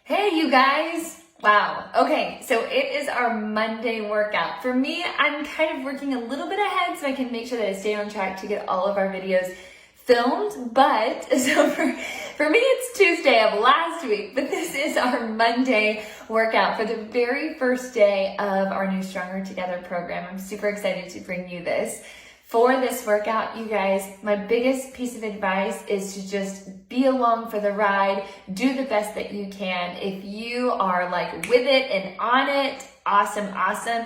Hey, you guys. Wow. Okay, so it is our Monday workout. For me, I'm kind of working a little bit ahead so I can make sure that I stay on track to get all of our videos filmed. But so for me, it's Tuesday of last week, but this is our Monday workout for the very first day of our new Stronger Together program. I'm super excited to bring you this. For this workout, you guys, my biggest piece of advice is to just be along for the ride, do the best that you can. If you are like with it and on it, awesome.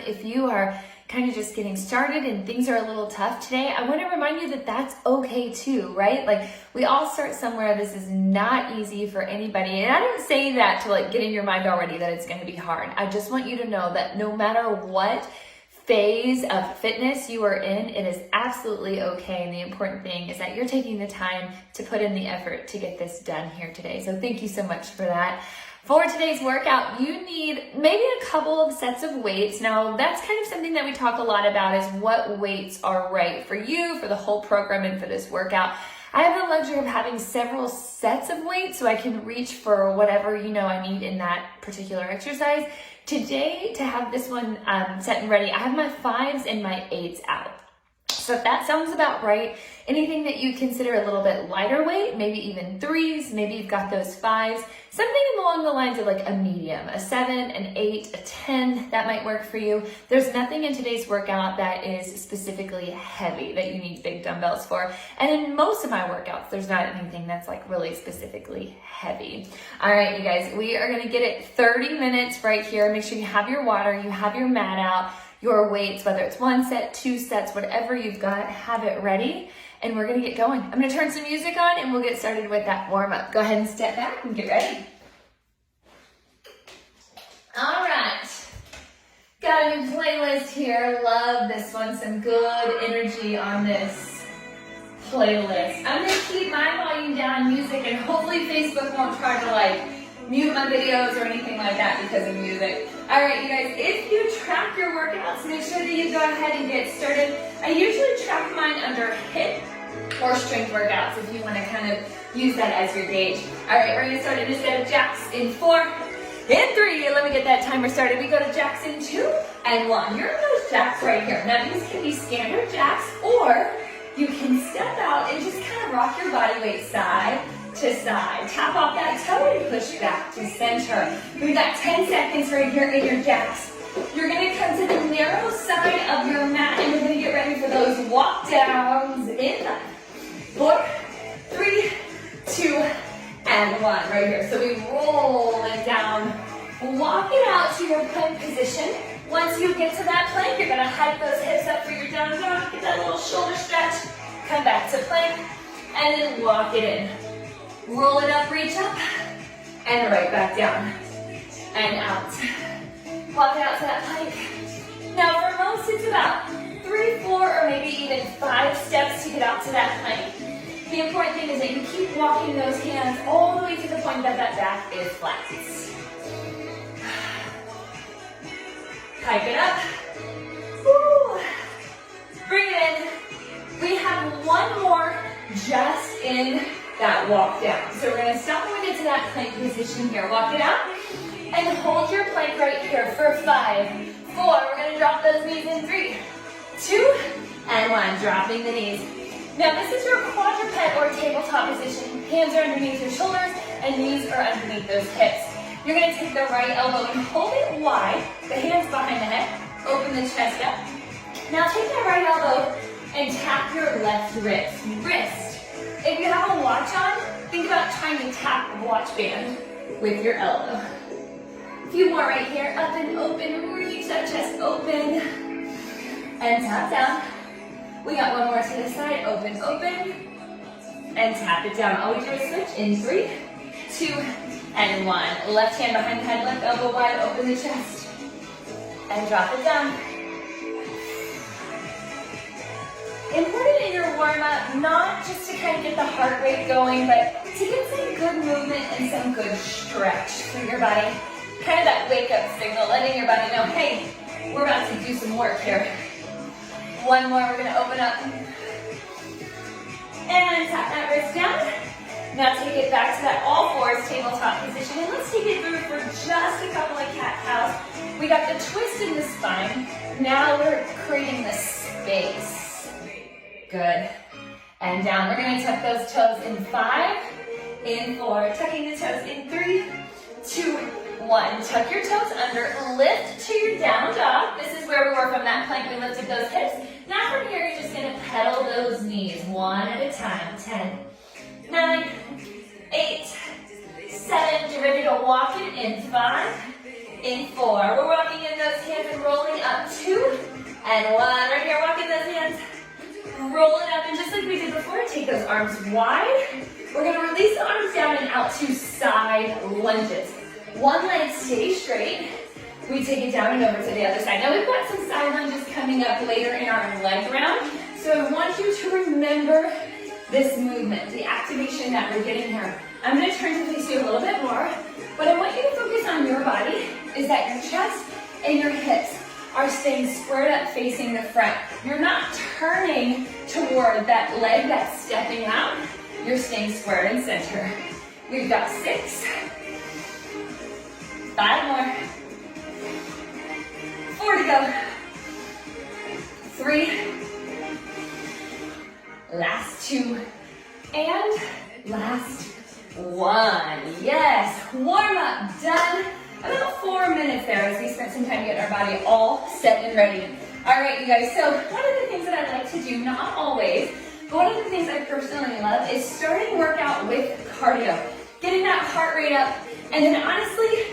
If you are kind of just getting started and things are a little tough today, I want to remind you that that's okay too, right? Like we all start somewhere. This is not easy for anybody. And I don't say that to like get in your mind already that it's going to be hard. I just want you to know that no matter what phase of fitness you are in, it is absolutely okay. And the important thing is that you're taking the time to put in the effort to get this done here today. So thank you so much for that. For today's workout, you need maybe a couple of sets of weights. Now, that's kind of something that we talk a lot about is what weights are right for you, for the whole program, and for this workout. I have the luxury of having several sets of weights so I can reach for whatever I need in that particular exercise. Today, to have this one set and ready, I have my 5s and my 8s out. So if that sounds about right, anything that you consider a little bit lighter weight, maybe even 3s, maybe you've got those 5s, something along the lines of like a medium, a 7, an 8, a 10, that might work for you. There's nothing in today's workout that is specifically heavy that you need big dumbbells for. And in most of my workouts, there's not anything that's like really specifically heavy. All right, you guys, we are gonna get it 30 minutes right here. Make sure you have your water, you have your mat out, your weights, whether it's 1 set, 2 sets, whatever you've got, have it ready. And we're gonna get going. I'm gonna turn some music on and we'll get started with that warm up. Go ahead and step back and get ready. All right, got a new playlist here. Love this one, some good energy on this playlist. I'm gonna keep my volume down music and hopefully Facebook won't try to like mute my videos or anything like that because of music. All right, you guys, if you track your workouts, make sure that you go ahead and get started. I usually track mine under HIIT or strength workouts if you want to kind of use that as your gauge. All right, we're gonna start in a set of jacks in 4 and 3. Let me get that timer started. We go to jacks in 2 and 1. You're in those jacks right here. Now these can be standard jacks or you can step out and just kind of rock your body weight side to side. Tap off that toe and push back to center. We've got 10 seconds right here in your jacks. You're gonna come to the narrow side of your mat and we're gonna get ready for those walk downs in 5, 4, 3, 2, and 1 right here. So we roll it down, walk it out to your plank position. Once you get to that plank, you're gonna hike those hips up for your down dog, get that little shoulder stretch, come back to plank, and then walk it in. Roll it up, reach up, and right back down, and out. Walk it out to that plank. Now for most, it's about 3, 4, or maybe even 5 steps to get out to that plank. The important thing is that you keep walking those hands all the way to the point that that back is flat. Hike it up. Woo. Bring it in. We have one more just in that walk down. So we're going to stop when we get to that plank position here. Walk it out and hold your plank right here for 5, 4. We're going to drop those knees in 3, 2, and 1. Dropping the knees. Now this is your quadruped or tabletop position. Hands are underneath your shoulders and knees are underneath those hips. You're going to take the right elbow and hold it wide. The hands behind the head. Open the chest up. Now take that right elbow and tap your left wrist. If you have a watch on, think about trying to tap the watch band with your elbow. A few more right here. Up and open. Reach that chest open. And tap down. We got one more to the side. Open. And tap it down. Always do a switch in 3, 2, and 1. Left hand behind the head, left elbow wide. Open the chest. And drop it down. Important in your warm-up, not just to kind of get the heart rate going, but to get some good movement and some good stretch through your body. Kind of that wake-up signal, letting your body know, hey, we're about to do some work here. One more, we're going to open up. And tap that wrist down. Now take it back to that all fours tabletop position, and let's take it through for just a couple of cat-cows. We got the twist in the spine. Now we're creating the space. Good. And down. We're going to tuck those toes in 5, in 4, tucking the toes in 3, 2, 1. Tuck your toes under, lift to your down dog. This is where we were from that plank. We lifted those hips. Now from here, you're just going to pedal those knees one at a time. 10, 9, 8, 7. Get ready to walk it in 5, in 4. We're walking in those hands and rolling up 2 and 1. Right here, walking those hands. Roll it up, and just like we did before, take those arms wide. We're going to release the arms down and out to side lunges. One leg stays straight. We take it down and over to the other side. Now we've got some side lunges coming up later in our leg round, so I want you to remember this movement, the activation that we're getting here. I'm going to turn to face you a little bit more. What I want you to focus on your body is that your chest and your hips are staying squared up facing the front. You're not turning toward that leg that's stepping out. You're staying square and center. We've got 6. 5 more. 4 to go. 3. Last 2. And last 1. Yes. Warm up. Done. About 4 minutes there as we spent some time getting our body all set and ready. All right, you guys, so one of the things that I like to do, not always, but one of the things I personally love is starting workout with cardio. Getting that heart rate up, and then honestly,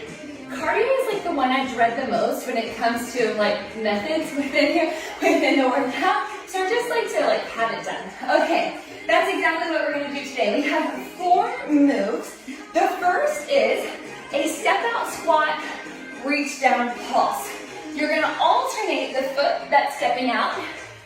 cardio is like the one I dread the most when it comes to like methods within the workout. So I just like to have it done. Okay, that's exactly what we're gonna do today. We have 4 moves. The first is a step out squat, reach down pulse. You're gonna alternate the foot that's stepping out.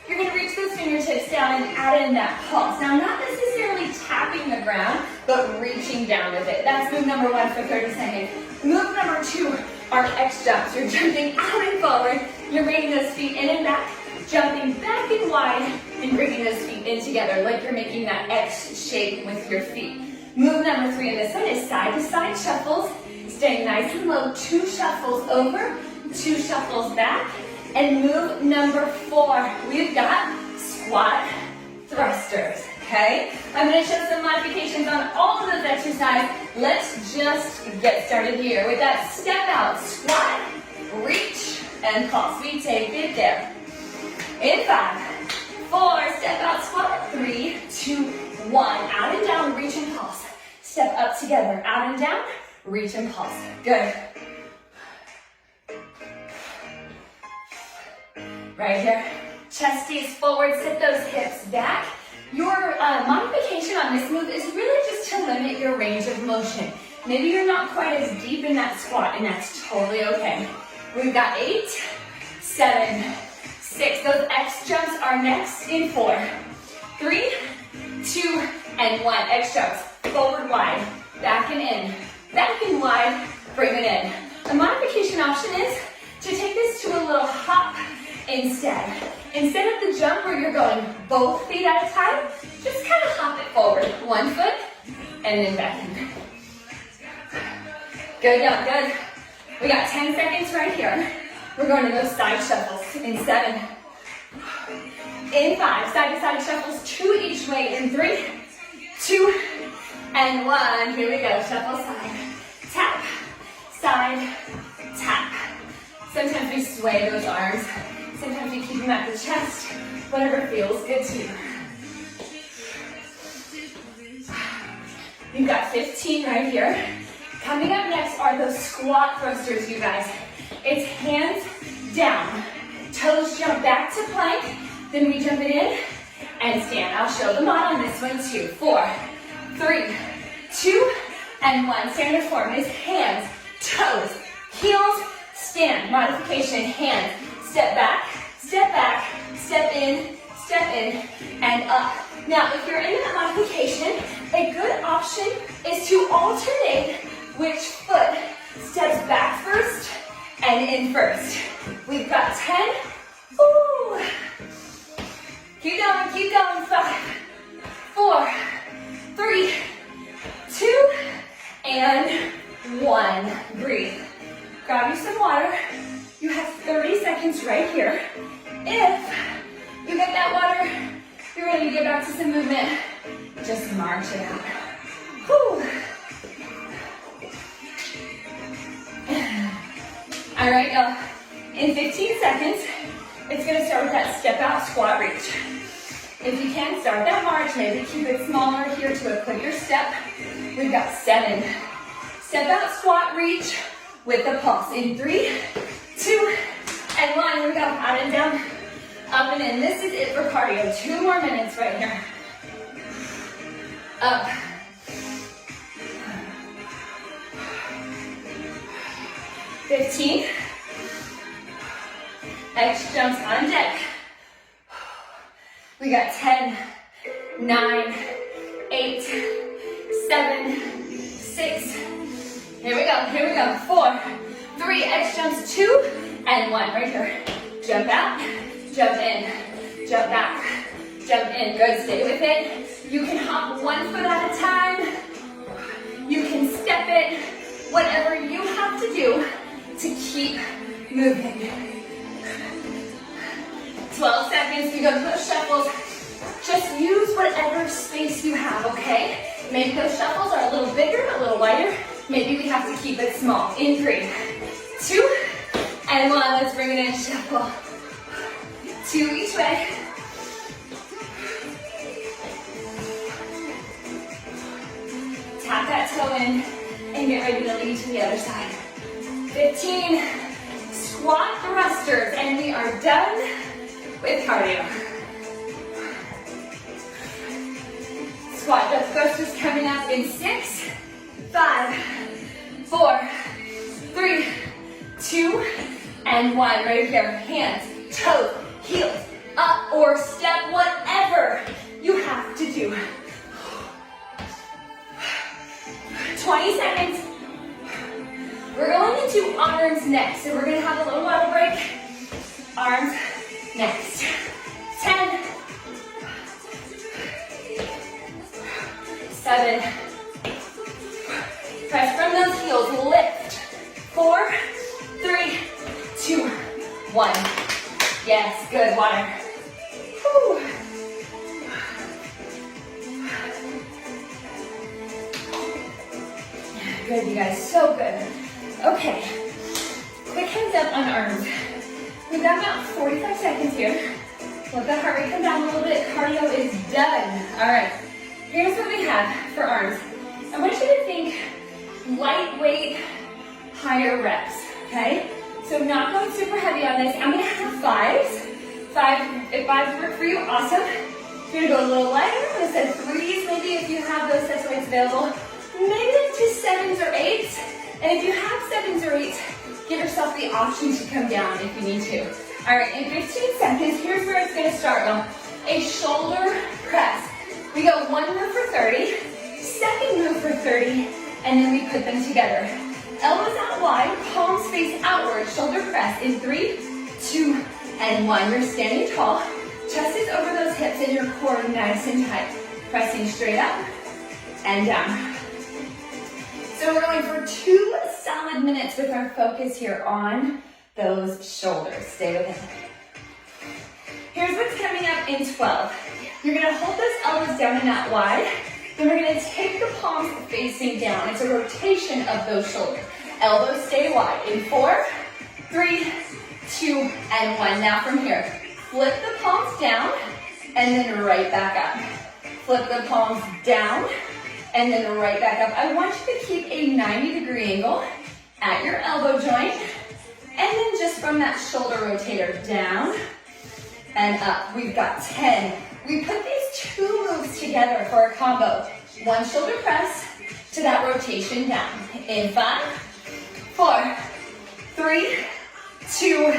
You're gonna reach those fingertips down and add in that pulse. Now, not necessarily tapping the ground, but reaching down with it. That's move number 1 for 30 seconds. Move number 2 are X jumps. You're jumping out and forward. You're bringing those feet in and back, jumping back and wide, and bringing those feet in together like you're making that X shape with your feet. Move number 3 in this one is side-to-side shuffles. Staying nice and low, 2 shuffles over, 2 shuffles back. And move number 4, we've got squat thrusters, okay? I'm gonna show some modifications on all of those exercises. Let's just get started here with that step out, squat, reach, and pulse. We take it there. In 5, 4, step out, squat, 3, 2, 1. Out and down, reach and pulse. Step up together, out and down, reach and pulse. Good. Right here. Chest stays forward, sit those hips back. Your modification on this move is really just to limit your range of motion. Maybe you're not quite as deep in that squat, and that's totally okay. We've got 8, 7, 6. Those X jumps are next in 4, 3, 2, and 1. X jumps. Forward wide, back and in. Back and wide, bring it in. The modification option is to take this to a little hop instead. Instead of the jump where you're going both feet at a time, just kind of hop it forward. 1 foot, and then back in. Good, yeah, good. We got 10 seconds right here. We're going to those side shuffles in 7. In 5, side-to-side shuffles, 2 each way in 3, 2, and 1. Here we go, shuffle side, tap, side, tap. Sometimes we sway those arms. Sometimes we keep them at the chest. Whatever feels good to you. You've got 15 right here. Coming up next are those squat thrusters, you guys. It's hands down. Toes jump back to plank. Then we jump it in and stand. I'll show the mod on this one too. 4, 3, 2, and 1. Standard form is hands, toes, heels, stand. Modification, hands. Step back, step in, and up. Now, if you're in that modification, a good option is to alternate which foot steps back first and in first. We've got 10. Ooh. Keep going, 5, 4, 3, and 1. Breathe. Grab you some water. You have 30 seconds right here. If you get that water, you're ready to get back to some movement. Just march it out. Whew. All right, y'all. In 15 seconds, it's gonna start with that step out squat reach. If you can, start that march. Maybe keep it smaller here to equip your step. We've got 7. Step out squat reach with the pulse. In 3, 2, and 1. Here we go. Out and down, up and in. This is it for cardio. 2 more minutes right here. Up. $15. X jumps on deck. We got 10, 9, 8, 7, 6. Here we go. 4, 3, X jumps, 2, and 1. Right here. Jump out, jump in, jump back, jump in. Good, stay with it. You can hop 1 foot at a time. You can step it. Whatever you have to do to keep moving. 12 seconds, we go to those shuffles. Just use whatever space you have, okay? Maybe those shuffles are a little bigger, a little wider. Maybe we have to keep it small. In 3, 2, and 1. Let's bring it in, shuffle. 2 each way. Tap that toe in and get ready to lead to the other side. 15, squat thrusters, and we are done with cardio. Squat thrusters coming up in 6, 5, 4, 3, 2, and 1. Right here. Hands, toes, heels, up or step, whatever you have to do. 20 seconds. We're going into arms next. So we're going to have a little water break. Arms next. 10, 7, press from those heels, lift. 4, 3, 2, 1. Yes, good, water. Whew. Good, you guys, so good. Okay, quick heads up on arms. We've got about 45 seconds here. Let the heart rate come down a little bit. Cardio is done. All right, here's what we have for arms. I want you to think lightweight, higher reps, okay? So not going super heavy on this. I'm gonna have 5s. If 5s work for you, awesome. You're gonna go a little lighter. I said 3s, maybe if you have those sets weights available. Maybe to 7s or 8s. And if you have 7s or 8s, give yourself the option to come down if you need to. All right, in 15 seconds, here's where it's gonna start, y'all. A shoulder press. We go 1 move for 30, second move for 30, and then we put them together. Elbows out wide, palms face outward, shoulder press in 3, 2, and 1. You're standing tall. Chest is over those hips and your core nice and tight. Pressing straight up and down. So we're going for 2 solid minutes with our focus here on those shoulders. Stay with it. Here's what's coming up in 12. You're gonna hold those elbows down and out wide. Then we're gonna take the palms facing down. It's a rotation of those shoulders. Elbows stay wide. In 4, 3, 2, and 1. Now from here, flip the palms down and then right back up. Flip the palms down and then right back up. I want you to keep a 90-degree angle at your elbow joint. And then just from that shoulder rotator down and up. We've got 10. We put these 2 moves together for a combo. 1 shoulder press to that rotation down. In 5, 4, 3, 2,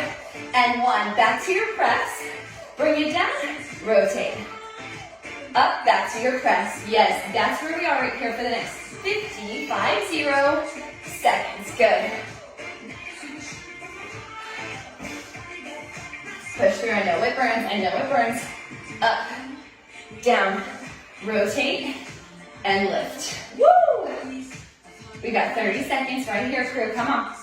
and 1. Back to your press. Bring it down. Rotate. Up, back to your press. Yes, that's where we are right here for the next 50 seconds. Good. Push through. I know it burns. I know it burns. Up, down, rotate, and lift. Woo! We got 30 seconds right here, crew. Come on.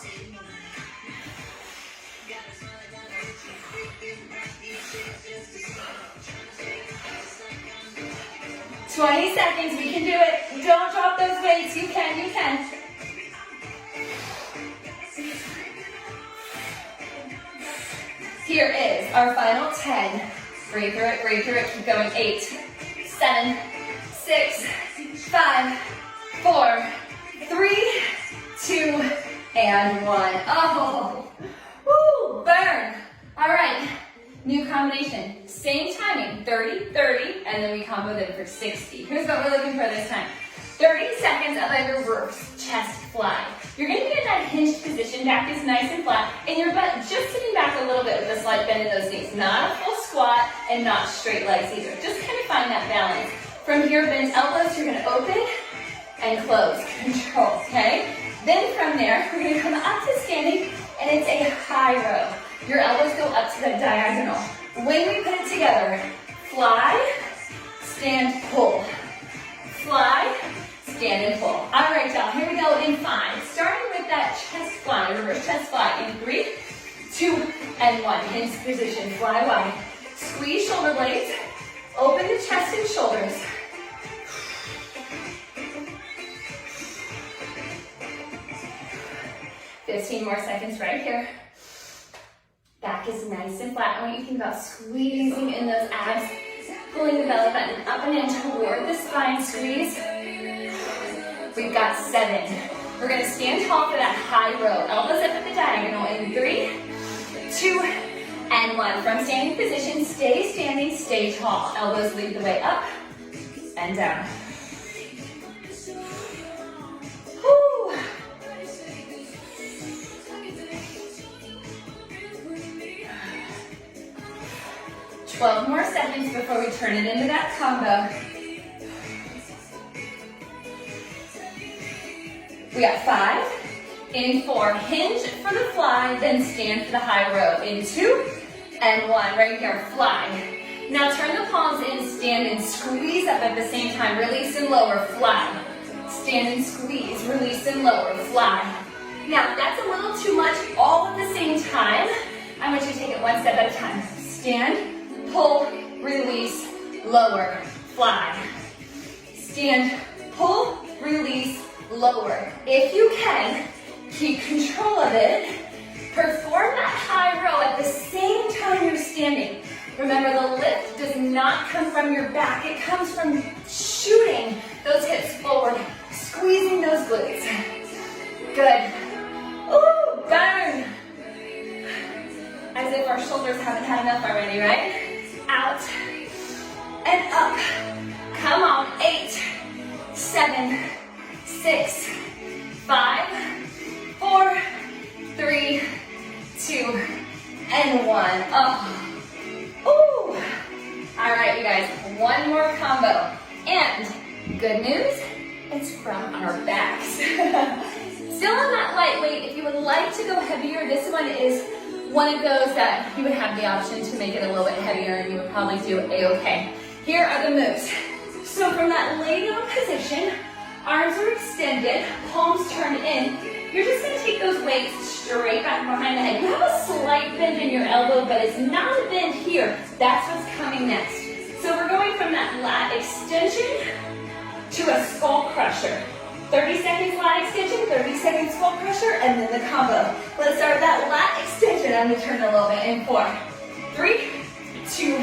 "20 seconds, we can do it. Don't drop those weights. You can, you can. Here is our final 10. Breathe through it, keep going. 8, 7, 6, 5, 4, 3, 2, and 1. Oh, woo, burn. All right, new combination. Same timing, 30, 30, and then we combo them for 60. Here's what we're looking for this time. 30 seconds of a reverse chest fly. You're gonna get in that hinged position, back is nice and flat, and your butt just sitting back a little bit with a slight bend in those knees. Not a full squat and not straight legs either. Just kind of find that balance. From here, bend elbows, you're gonna open and close, control, okay? Then from there, we're gonna come up to standing, and it's a high row. Your elbows go up to the diagonal. When we put it together, fly, stand, pull. Fly, stand and pull. All right, y'all, here we go in 5. Starting with that chest fly, reverse chest fly in 3, 2, and 1. Hinge position, fly wide. Squeeze shoulder blades, open the chest and shoulders. "15 more seconds right here. Back is nice and flat. I want you to think about squeezing in those abs, pulling the belly button up and in toward the spine, squeeze. We've got 7. We're gonna stand tall for that high row. Elbows up at the diagonal in 3, 2, and 1. From standing position, stay standing, stay tall. Elbows lead the way up and down. Whew. 12 more seconds before we turn it into that combo. We got 5, in 4, hinge for the fly, then stand for the high row. In 2, and 1, right here, fly. Now turn the palms in, stand and squeeze up at the same time. Release and lower, fly. Stand and squeeze, release and lower, fly. Now, if that's a little too much all at the same time, I want you to take it one step at a time. Stand, pull, release, lower, fly. Stand, pull, release, lower. If you can, keep control of it. Perform that high row at the same time you're standing. Remember, the lift does not come from your back. It comes from shooting those hips forward, squeezing those glutes. Good. Ooh, burn. As if our shoulders haven't had enough already, right? Out and up. Come on. 8, 7, 6, 5, 4, 3, 2, and 1. Oh. Ooh. All right, you guys, one more combo. And good news, it's from our backs. Still on that lightweight. If you would like to go heavier, this one is one of those that you would have the option to make it a little bit heavier and you would probably do A-okay. Here are the moves. So from that lay down position, arms are extended, palms turned in. You're just gonna take those weights straight back behind the head. You have a slight bend in your elbow, but it's not a bend here. That's what's coming next. So we're going from that lat extension to a skull crusher. 30 seconds lat extension, 30 seconds skull crusher, and then the combo. Let's start that lat extension. I'm gonna turn a little bit in 4, 3, 2,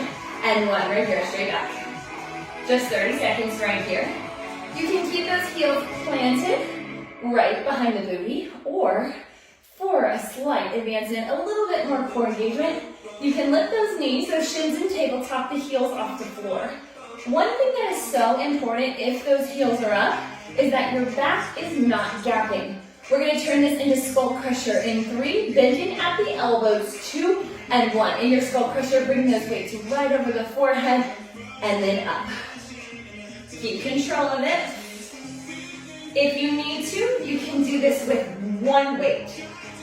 and 1. Right here, straight back. Just 30 seconds right here. You can keep those heels planted right behind the booty, or for a slight advancement, a little bit more core engagement, you can lift those knees, those shins and tabletop the heels off the floor. One thing that is so important if those heels are up is that your back is not gapping. We're going to turn this into skull crusher in 3, bending at the elbows, 2, and 1. In your skull crusher, bring those weights right over the forehead and then up. Keep control of it. If you need to, you can do this with one weight.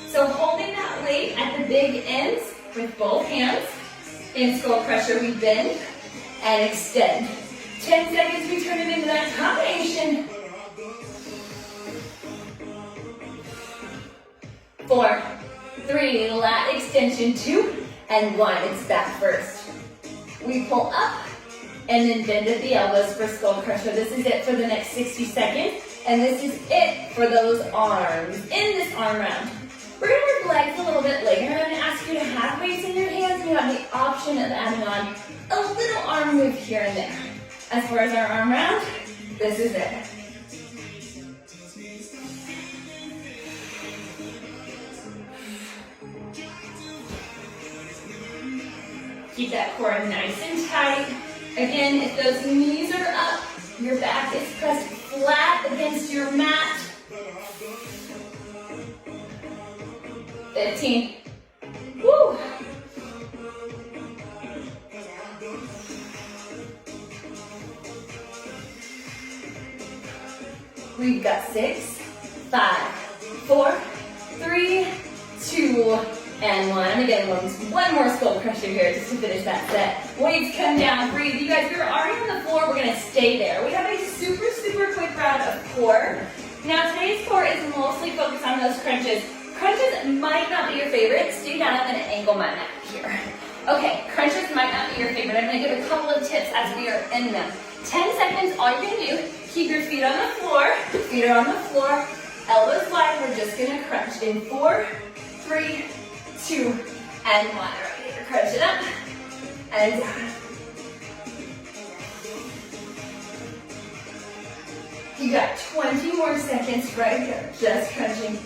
So holding that weight at the big ends with both hands. In skull crusher, we bend and extend. 10 seconds, we turn it into that combination. 4, 3, lat extension, 2, and 1. It's back first. We pull up, and then bend at the elbows for skull crusher. This is it for the next 60 seconds, and this is it for those arms. In this arm round, we're gonna work legs a little bit later. I'm gonna ask you to have weights in your hands, and you have the option of adding on a little arm move here and there. As far as our arm round, this is it. Keep that core nice and tight. Again, if those knees are up, your back is pressed flat against your mat. 15. Woo! We've got 6, 5, 4, 3, 2, and 1. Again, one more skull crusher here just to finish that set. Weights come down, breathe. You guys, we're already on the floor. We're going to stay there. We have a super, super quick round of core. Now, today's core is mostly focused on those crunches. Crunches might not be your favorite. Stay down. I'm going to angle my mat here. Okay, crunches might not be your favorite. I'm going to give a couple of tips as we are in them. 10 seconds, all you're going to do, keep your feet on the floor. Feet are on the floor. Elbows wide. We're just going to crunch in 4, 3, 2, and 1. Right here. Crunch it up and down. You got 20 more seconds right here, just crunching.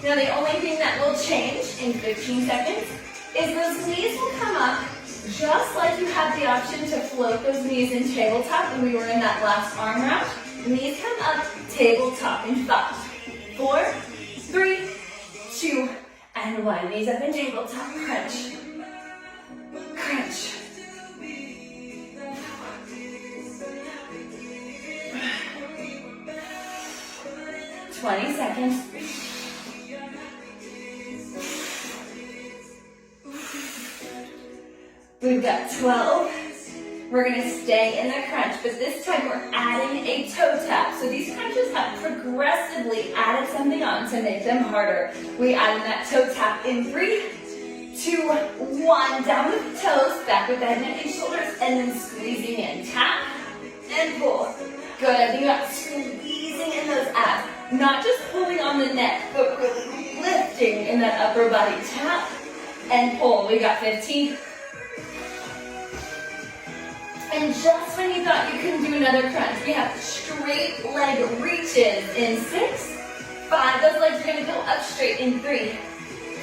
Now the only thing that will change in 15 seconds is those knees will come up just like you had the option to float those knees in tabletop when we were in that last arm round. Knees come up, tabletop in 5, 4, 3, 2, and 1. Knees up in tabletop, crunch. Crunch. "20 seconds. We've got 12. We're going to stay in the crunch, but this time we're adding a toe tap. So these crunches have progressively added something on to make them harder. We add in that toe tap in 3, 2, 1. Down with the toes, back with the head, neck, and shoulders, and then squeezing in. Tap and pull. Good. You got squeezing in those abs. Not just pulling on the neck, but really lifting in that upper body. Tap and pull. We got 15. And just when you thought you couldn't do another crunch, we have straight leg reaches in 6, 5. Those legs are going to go up straight in 3,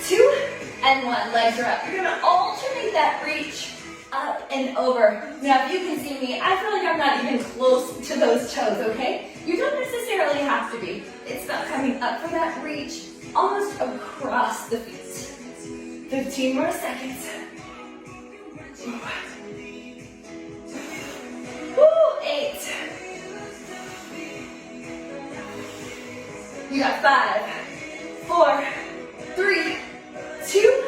2, and 1. Legs are up. You're going to alternate that reach up and over. Now, if you can see me, I feel like I'm not even close to those toes, okay? You don't necessarily have to be. It's about coming up for that reach, almost across the feet. 15 more seconds. Woo, 8. You got 5, 4, 3, 2,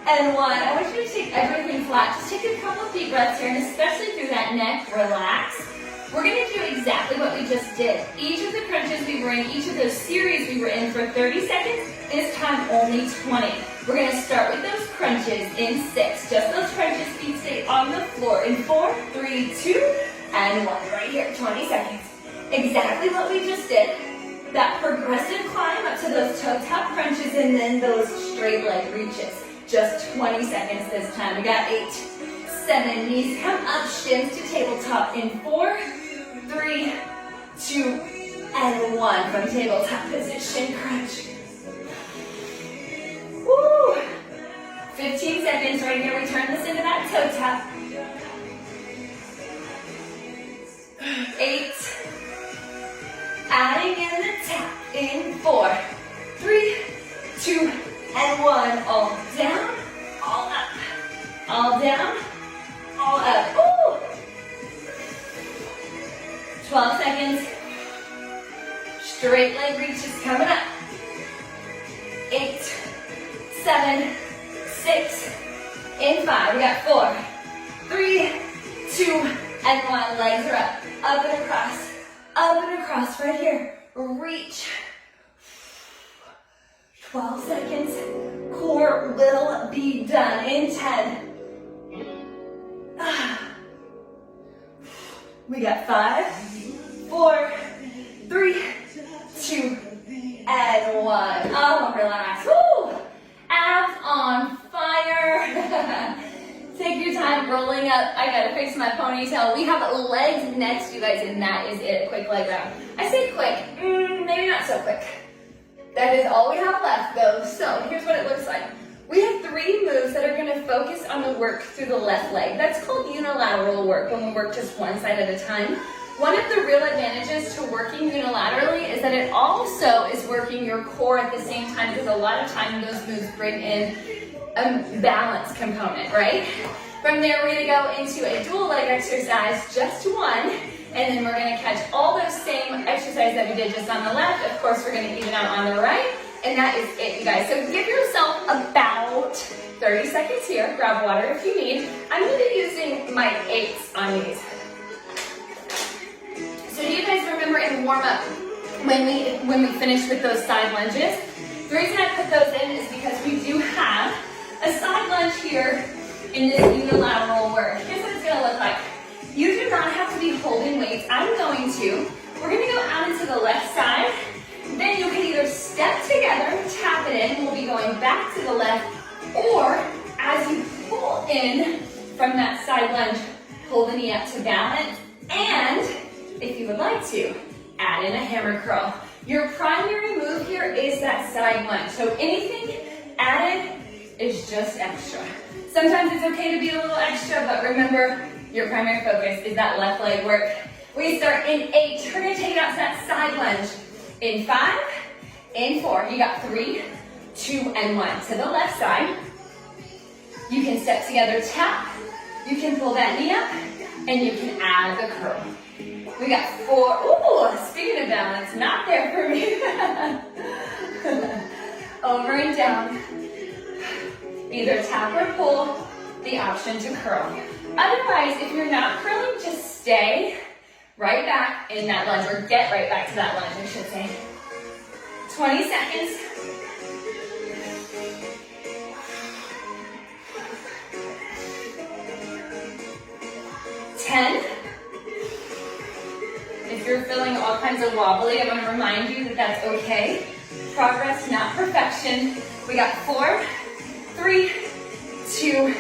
and 1. I want you to take everything flat. Just take a couple of deep breaths here, and especially through that neck, relax. We're going to do exactly what we just did. Each of the crunches we were in, each of those series we were in for 30 seconds, this time only 20. We're going to start with those crunches in 6. Just those crunches, feet stay on the floor in 4, 3, 2, and 1. Right here, 20 seconds. Exactly what we just did. That progressive climb up to those toe tap crunches and then those straight leg reaches. Just 20 seconds this time. We got 8, 7, knees come up, shins to tabletop in 4, 3, 2, and 1. From tabletop position, crunch. Woo! 15 seconds right here. We turn this into that toe tap. 8, adding in the tap in 4, 3, 2, and 1. All down, all up, all down, all up. Ooh. 12 seconds. Straight leg reaches coming up. 8, 7, 6, in 5. We got 4, 3, 2, and 1. Legs are up. Up and across right here. Reach. 12 seconds. Core will be done in 10. We got 5, 4, 3, 2, and 1. Oh, relax. Woo! Abs on fire. Take your time rolling up. I gotta fix my ponytail. We have legs next, you guys, and that is it. Quick leg wrap. I say quick, maybe not so quick. That is all we have left though. So here's what it looks like. We have 3 moves that are gonna focus on the work through the left leg. That's called unilateral work, when we work just one side at a time. One of the real advantages to working unilaterally is that it also is working your core at the same time, because a lot of time those moves bring in a balance component, right? From there, we're gonna go into a dual leg exercise, just one, and then we're gonna catch all those same exercises that we did just on the left. Of course, we're gonna even out on the right, and that is it, you guys. So give yourself about 30 seconds here. Grab water if you need. I'm gonna be using my 8s on these. So do you guys remember in warm-up when we finished with those side lunges? The reason I put those in is because we do have a side lunge here in this unilateral work. Here's what it's gonna look like. You do not have to be holding weights. We're gonna go out into the left side. Then you can either step together, tap it in, we'll be going back to the left, or as you pull in from that side lunge, pull the knee up to balance, and if you would like to, add in a hammer curl. Your primary move here is that side lunge. So anything added is just extra. Sometimes it's okay to be a little extra, but remember, your primary focus is that left leg work. We start in 8. We're gonna take it out to that side lunge. In 5, in 4. You got 3, 2, and 1. To the left side. You can step together, tap. You can pull that knee up, and you can add the curl. We got 4. Ooh, speaking of balance, not there for me. Over and down. Either tap or pull, the option to curl. Otherwise, if you're not curling, just stay right back in that lunge, or get right back to that lunge, I should say. 20 seconds. Ten. If you're feeling all kinds of wobbly, I want to remind you that that's okay. Progress, not perfection. We got 4, 3, 2,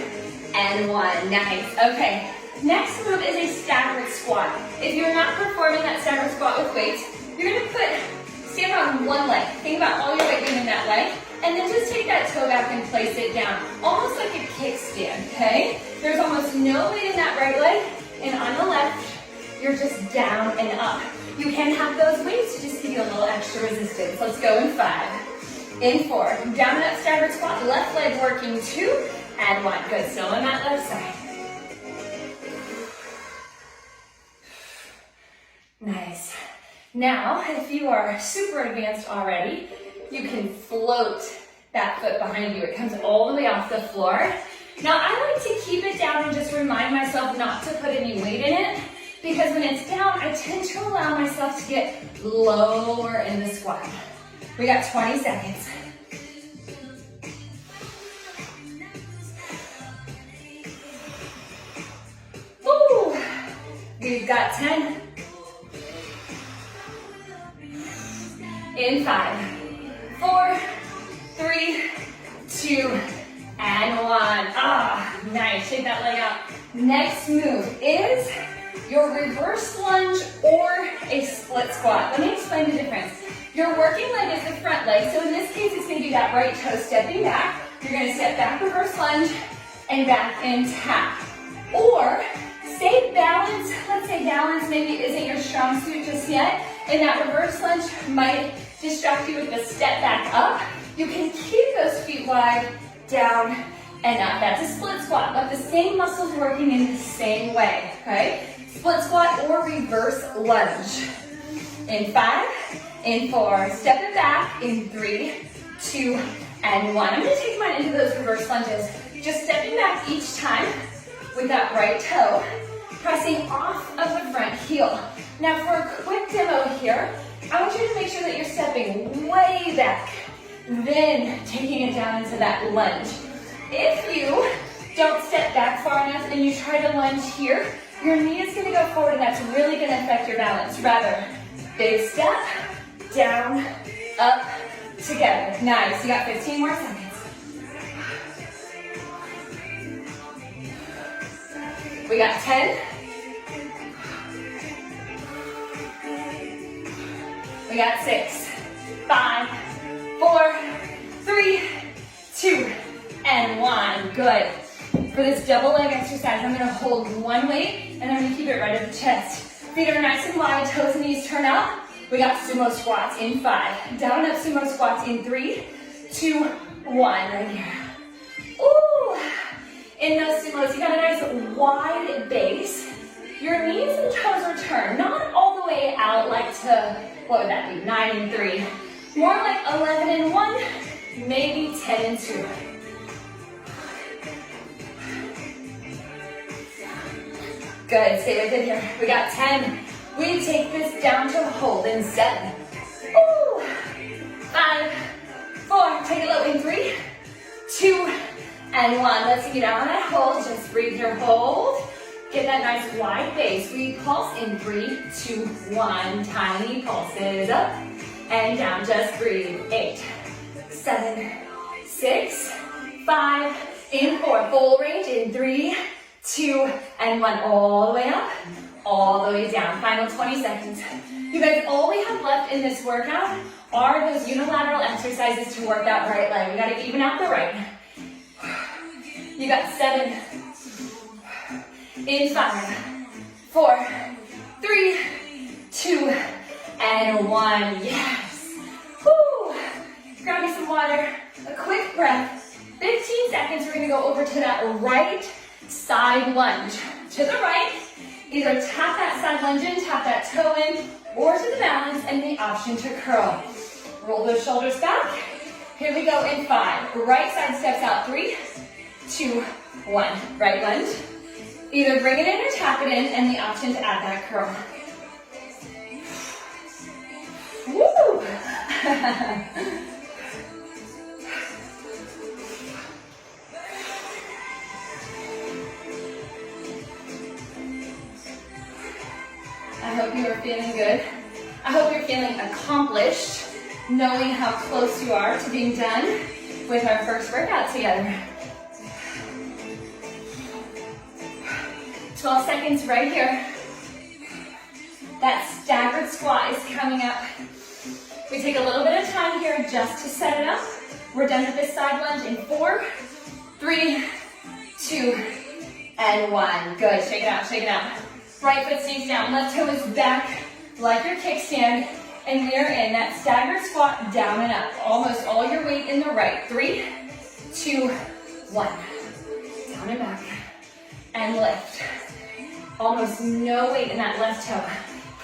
and 1. Nice. Okay. Next move is a staggered squat. If you're not performing that staggered squat with weights, you're going to stand on one leg. Think about all your weight being in that leg, and then just take that toe back and place it down, almost like a kickstand, okay? There's almost no weight in that right leg, and on the left, you're just down and up. You can have those weights to just give you a little extra resistance. Let's go in 5, in 4, down and up staggered squat, left leg working 2, and 1. Good, still on that left side. Nice. Now, if you are super advanced already, you can float that foot behind you. It comes all the way off the floor. Now, I like to keep it down and just remind myself not to put any weight in it, because when it's down, I tend to allow myself to get lower in the squat. We got 20 seconds. Woo! We've got 10. In 5, 4, 3, 2, and 1. Ah, nice. Shake that leg out. Next move is your reverse lunge or a split squat. Let me explain the difference. Your working leg is the front leg, so in this case, it's going to be that right toe stepping back. You're going to step back, reverse lunge, and back and tap. Or stay balanced. Let's say balance maybe isn't your strong suit just yet, and that reverse lunge might distract you with the step back up. You can keep those feet wide, down and up. That's a split squat, but the same muscles working in the same way, okay? Split squat or reverse lunge. In 5, in 4, step it back, in 3, 2, and 1. I'm gonna take mine into those reverse lunges. Just stepping back each time with that right toe, pressing off of the front heel. Now for a quick demo here, I want you to make sure that you're stepping way back. then taking it down into that lunge. If you don't step back far enough and you try to lunge here, your knee is going to go forward and that's really going to affect your balance. Rather, big step, down, up, together. Nice. You got 15 more seconds. We got 10. We got 6, 5, 4, 3, 2, and 1. Good. For this double leg exercise, I'm going to hold one weight and I'm going to keep it right at the chest. Feet are nice and wide, toes and knees turn out. We got sumo squats in 5. Down up sumo squats in 3, 2, 1. Right here. Ooh. In those sumos, you got a nice wide base. Your knees and toes are turned, not all the way out like to, what would that be, 9 and 3. More like 11 and 1, maybe 10 and 2. Good, stay with it here. We got 10. We take this down to hold in 7. Ooh. 5, 4, take it low in 3, 2, and 1. Let's get down on that hold. Just breathe your hold. Get that nice wide base. We pulse in 3, 2, 1. Tiny pulses up and down. Just breathe. 8, 7, 6, 5, in 4. Full range in 3, 2, and 1. All the way up, all the way down. Final 20 seconds. You guys, all we have left in this workout are those unilateral exercises to work out right leg. We gotta even out the right. You got 7, in 5, 4, 3, 2, and 1. Yes. Woo. Grab me some water, a quick breath. 15 seconds, we're gonna go over to that right side lunge. To the right, either tap that side lunge in, tap that toe in, or to the balance and the option to curl. Roll those shoulders back. Here we go in 5. Right side steps out. 3, 2, 1. Right lunge. Either bring it in or tap it in, and the option to add that curl. Woo! I hope you are feeling good. I hope you're feeling accomplished, knowing how close you are to being done with our first workout together. 12 seconds right here. That staggered squat is coming up. We take a little bit of time here just to set it up. We're done with this side lunge in 4, 3, 2, and 1. Good, shake it out, shake it out. Right foot stays down, left toe is back like your kickstand, and we are in that staggered squat, down and up. Almost all your weight in the right. 3, 2, 1. Down and back, and lift. Almost no weight in that left toe.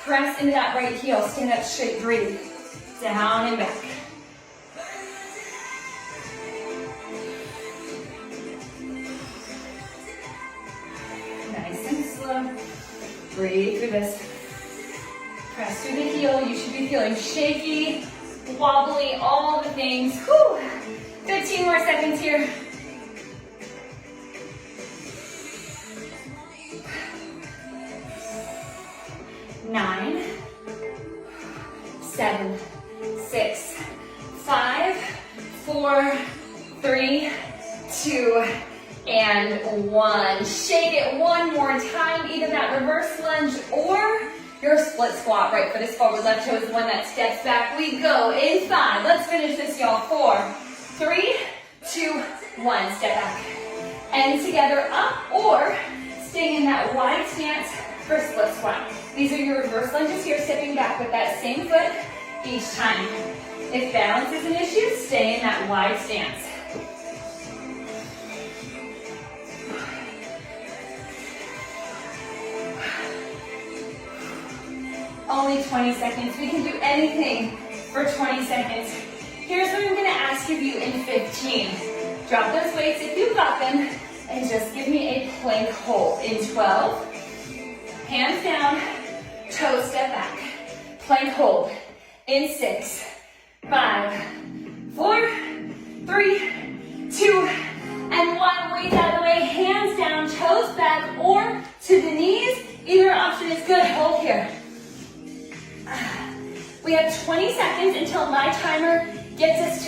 Press into that right heel, stand up straight, breathe. Down and back. Nice and slow. Breathe through this. Press through the heel. You should be feeling shaky, wobbly, all the things. Whew. 15 more seconds here. Nine, 7, 6, 5, 4, 3, 2, and 1. Shake it one more time, either that reverse lunge or your split squat. Right foot is forward, left toe is the one that steps back. We go in 5. Let's finish this, y'all. 4, 3, 2, 1. Step back. And together up, or stay in that wide stance for split squat. These are your reverse lunges here, stepping back with that same foot each time. If balance is an issue, stay in that wide stance. Only 20 seconds. We can do anything for 20 seconds. Here's what I'm going to ask of you in 15. Drop those weights if you've got them, and just give me a plank hold. In 12, hands down, toe step back, plank hold. In 6, 5, 4,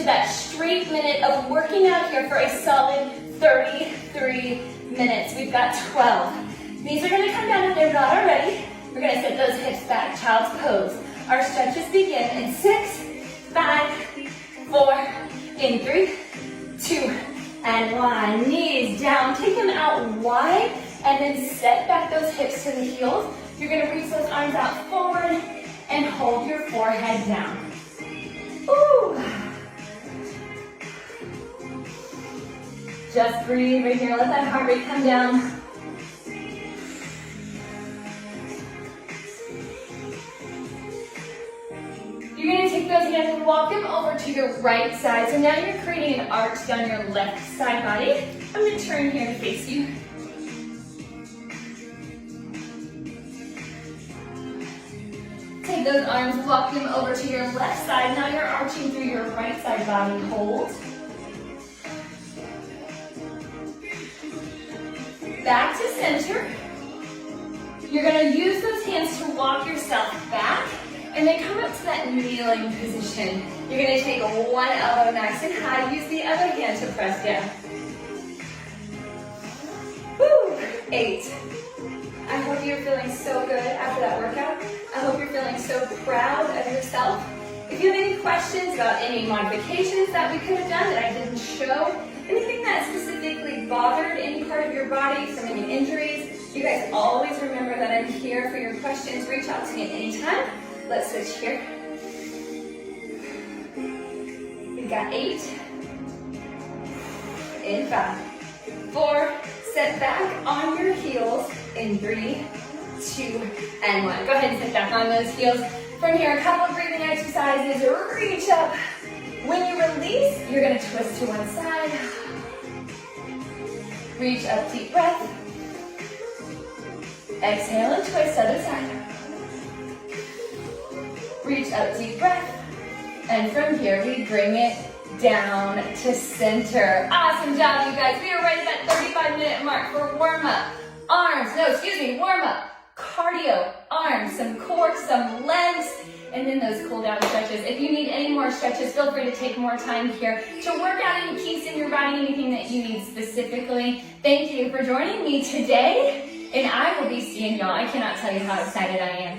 to that straight minute of working out here for a solid 33 minutes. We've got 12. Knees are gonna come down if they're not already. We're gonna sit those hips back, child's pose. Our stretches begin in 6, 5, 4, in 3, 2, and 1. Knees down, take them out wide, and then set back those hips to the heels. You're gonna reach those arms out forward and hold your forehead down. Ooh. Just breathe right here, let that heart rate come down. You're gonna take those hands and walk them over to your right side. So now you're creating an arch down your left side body. I'm gonna turn here to face you. Take those arms, walk them over to your left side. Now you're arching through your right side body. Hold. Back to center. You're gonna use those hands to walk yourself back and then come up to that kneeling position. You're gonna take one elbow nice and high. Use the other hand to press down. Woo! 8. I hope you're feeling so good after that workout. I hope you're feeling so proud of yourself. If you have any questions about any modifications that we could have done that I didn't show, anything that specifically bothered any part of your body from any injuries, you guys always remember that I'm here for your questions. Reach out to me at any time. Let's switch here. We've got 8. In 5, 4, set back on your heels in 3, 2, and 1. Go ahead and sit back on those heels. From here, a couple of breathing exercises. Reach up. When you release, you're gonna twist to one side. Reach up, deep breath. Exhale and twist, other side. Reach up, deep breath. And from here, we bring it down to center. Awesome job, you guys. We are right at that 35-minute mark for warm-up. Warm-up. Cardio, arms, some core, some legs, and then those cool down stretches. If you need any more stretches, feel free to take more time here to work out any kinks in your body, anything that you need specifically. Thank you for joining me today, and I will be seeing y'all. I cannot tell you how excited I am.